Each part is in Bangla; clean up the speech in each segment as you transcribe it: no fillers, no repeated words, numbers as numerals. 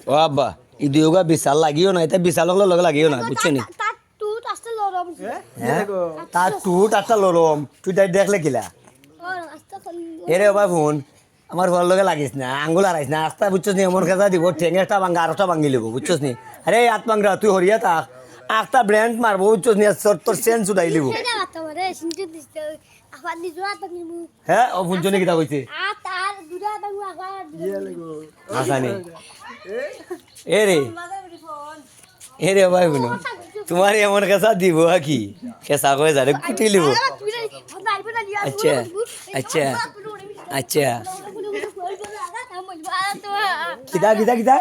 ও আব্বা ই দুয়োগা বিশাল লাগিও না এটা বিশাল লগে লাগিও না বুঝছো নি হ্যাঁ তার টুট একটা লরম তুই তাই দেখলে কিলা এরে বাবা ফোন আমার ঘর লগে লাগিস না আঙ্গুল হারাইস না আস্তা বুঝছস নি এমন কাজা দিব ঠেঙেটা ভাঙ্গা আরোটা ভাঙ্গি লিব বুঝছস নি আরে হাত ভাঙ্গা তুই হরিয়া থাক একটা ব্র্যান্ড মারবো বুঝছস নি তোর সেন্স উঠাই লিব হ্যাঁ ও ফুনচনি কিতা কইছে আসানি এ রে ভাই বোনো তোমার এমন কাছা দিব কি কেসা করে যারে কুটি লিব আচ্ছা আচ্ছা আচ্ছা কিতা কিতা কিতা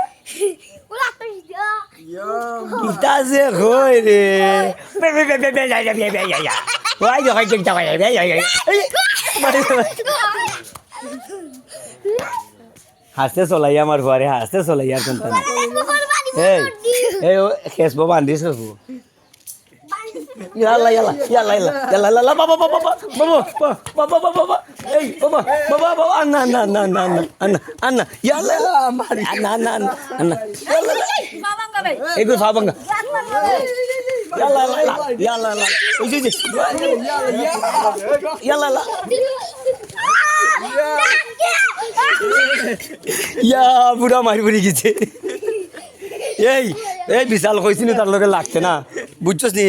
কিতা যে হয় রে হাসতে চলাই আমার ঘরে হাসতে চলাই আর কোনটা এই এই খেসবো বান্ধিস খেসবো ইয়াল্লা ইয়াল্লা ইয়াল্লা ইয়াল্লা ইয়াল্লা বাবা বাবা বাবা বাবা বাবা বাবা এই বাবা বাবা বাবা আন্না আন্না আন্না আন্না আন্না আন্না ইয়াল্লা আন্না আন্না আন্না ইয়াল্লা এই গো ফাবাঙ্গা ইয়াল্লা ইয়াল্লা ইয়াল্লা ওই যে ইয়াল্লা ইয়া বুড়া মারি পড়ে গেছে এই এই বিশাল কইছিনি তার লগে লাগছে না বুঝছস নি